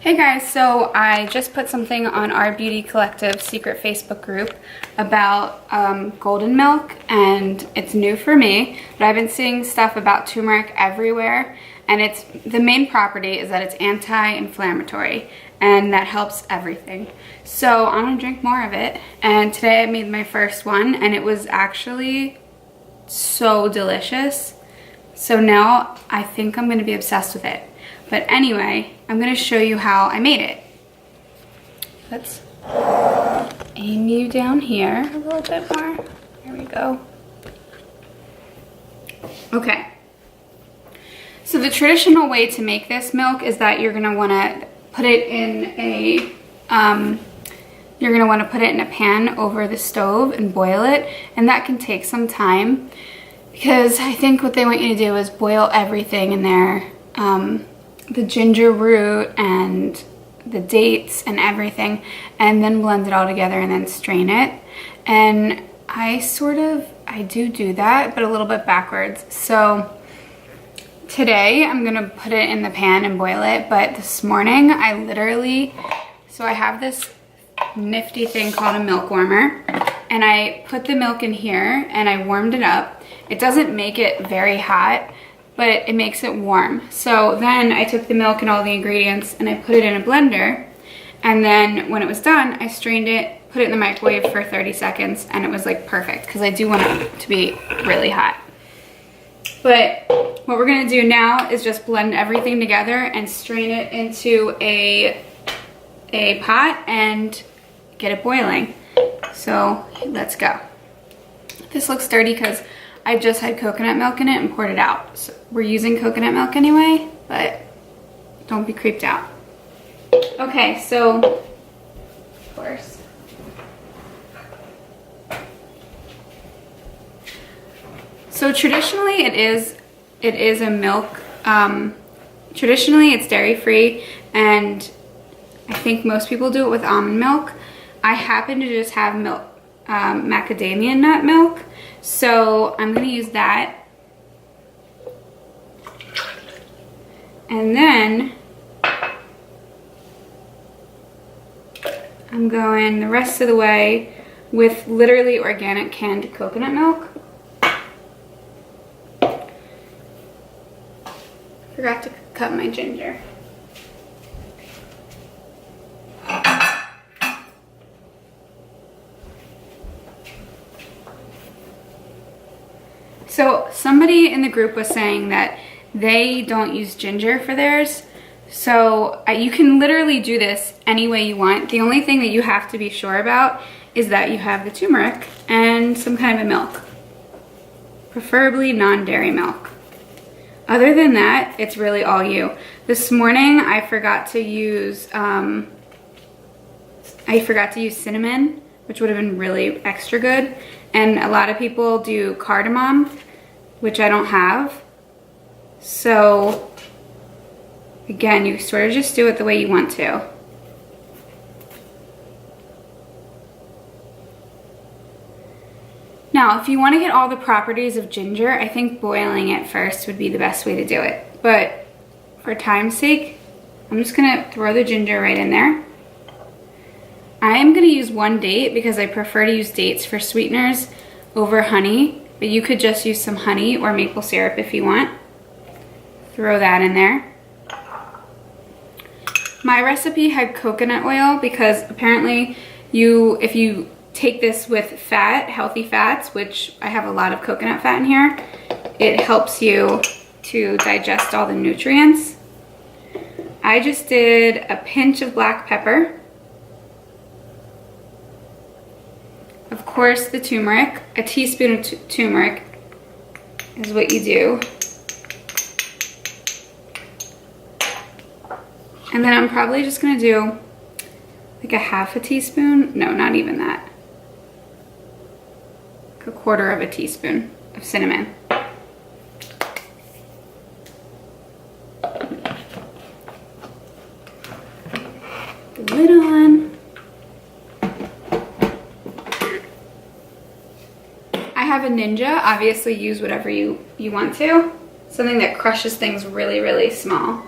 Hey guys, so I just put something on our Beauty Collective secret Facebook group about golden milk, and it's new for me, but I've been seeing stuff about turmeric everywhere, and the main property is that it's anti-inflammatory, and that helps everything. So I'm gonna drink more of it, and today I made my first one, and it was actually so delicious. So now I think I'm gonna be obsessed with it. But anyway, I'm gonna show you how I made it. Let's aim you down here a little bit more. There we go. Okay. So the traditional way to make this milk is that you're gonna wanna put it in a, pan over the stove and boil it, and that can take some time because I think what they want you to do is boil everything in there. The ginger root and the dates and everything, and then blend it all together and then strain it. And I do that, but a little bit backwards. So today I'm gonna put it in the pan and boil it, but this morning I have this nifty thing called a milk warmer, and I put the milk in here and I warmed it up. It doesn't make it very hot, but it makes it warm. So then I took the milk and all the ingredients and I put it in a blender, and then when it was done, I strained it, put it in the microwave for 30 seconds, and it was like perfect because I do want it to be really hot. But what we're gonna do now is just blend everything together and strain it into a pot and get it boiling. So let's go. This looks dirty because I just had coconut milk in it and poured it out. So we're using coconut milk anyway, but don't be creeped out. Okay, so, of course. So traditionally it is a milk, traditionally it's dairy free, and I think most people do it with almond milk. I happen to just have milk, macadamia nut milk. So I'm gonna use that. And then I'm going the rest of the way with literally organic canned coconut milk. Forgot to cut my ginger. So somebody in the group was saying that they don't use ginger for theirs. So you can literally do this any way you want. The only thing that you have to be sure about is that you have the turmeric and some kind of a milk, preferably non-dairy milk. Other than that, it's really all you. This morning I forgot to use cinnamon, which would have been really extra good. And a lot of people do cardamom, which I don't have. So again, you sort of just do it the way you want to. Now, if you want to get all the properties of ginger, I think boiling it first would be the best way to do it. But for time's sake, I'm just gonna throw the ginger right in there. I am gonna use 1 date because I prefer to use dates for sweeteners over honey, but you could just use some honey or maple syrup if you want. Throw that in there. My recipe had coconut oil because apparently if you take this with fat, healthy fats, which I have a lot of coconut fat in here, it helps you to digest all the nutrients. I just did a pinch of black pepper. Of course, the turmeric. A teaspoon of turmeric is what you do. And then I'm probably just gonna do like a half a teaspoon. No, not even that. Like a quarter of a teaspoon of cinnamon. The lid on. I have a Ninja. Obviously use whatever you want to. Something that crushes things really, really small.